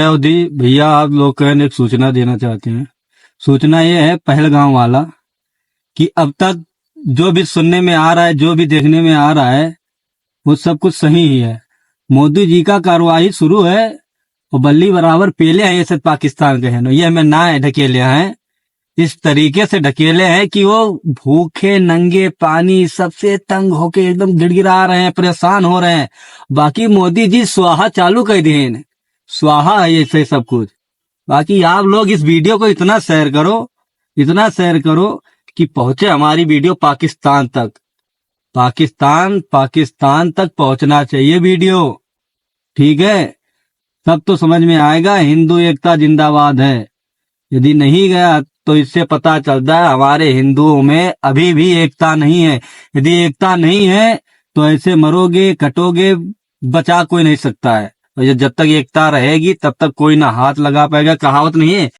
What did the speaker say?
अवधि भैया, आप लोग को एक सूचना देना चाहते हैं। सूचना ये है पहलगांव वाला कि अब तक जो भी सुनने में आ रहा है, जो भी देखने में आ रहा है, वो सब कुछ सही ही है। मोदी जी का कार्रवाई शुरू है और बल्ली बराबर पेले हैं ये सब पाकिस्तान के हैं, ये हमें ना है ढकेले हैं, इस तरीके से ढकेले हैं कि वो भूखे नंगे पानी सबसे तंग होके एकदम गिड़गिड़ा रहे हैं, परेशान हो रहे हैं। बाकी मोदी जी स्वाहा चालू कर दिए हैं, स्वाहा है ये से सब कुछ। बाकी आप लोग इस वीडियो को इतना शेयर करो, इतना शेयर करो कि पहुंचे हमारी वीडियो पाकिस्तान तक। पाकिस्तान तक पहुंचना चाहिए वीडियो, ठीक है। सब तो समझ में आएगा, हिंदू एकता जिंदाबाद है। यदि नहीं गया तो इससे पता चलता है हमारे हिंदुओं में अभी भी एकता नहीं है। यदि एकता नहीं है तो ऐसे मरोगे कटोगे, बचा कोई नहीं सकता है। और जब तक एकता रहेगी तब तक कोई ना हाथ लगा पाएगा। कहावत नहीं है,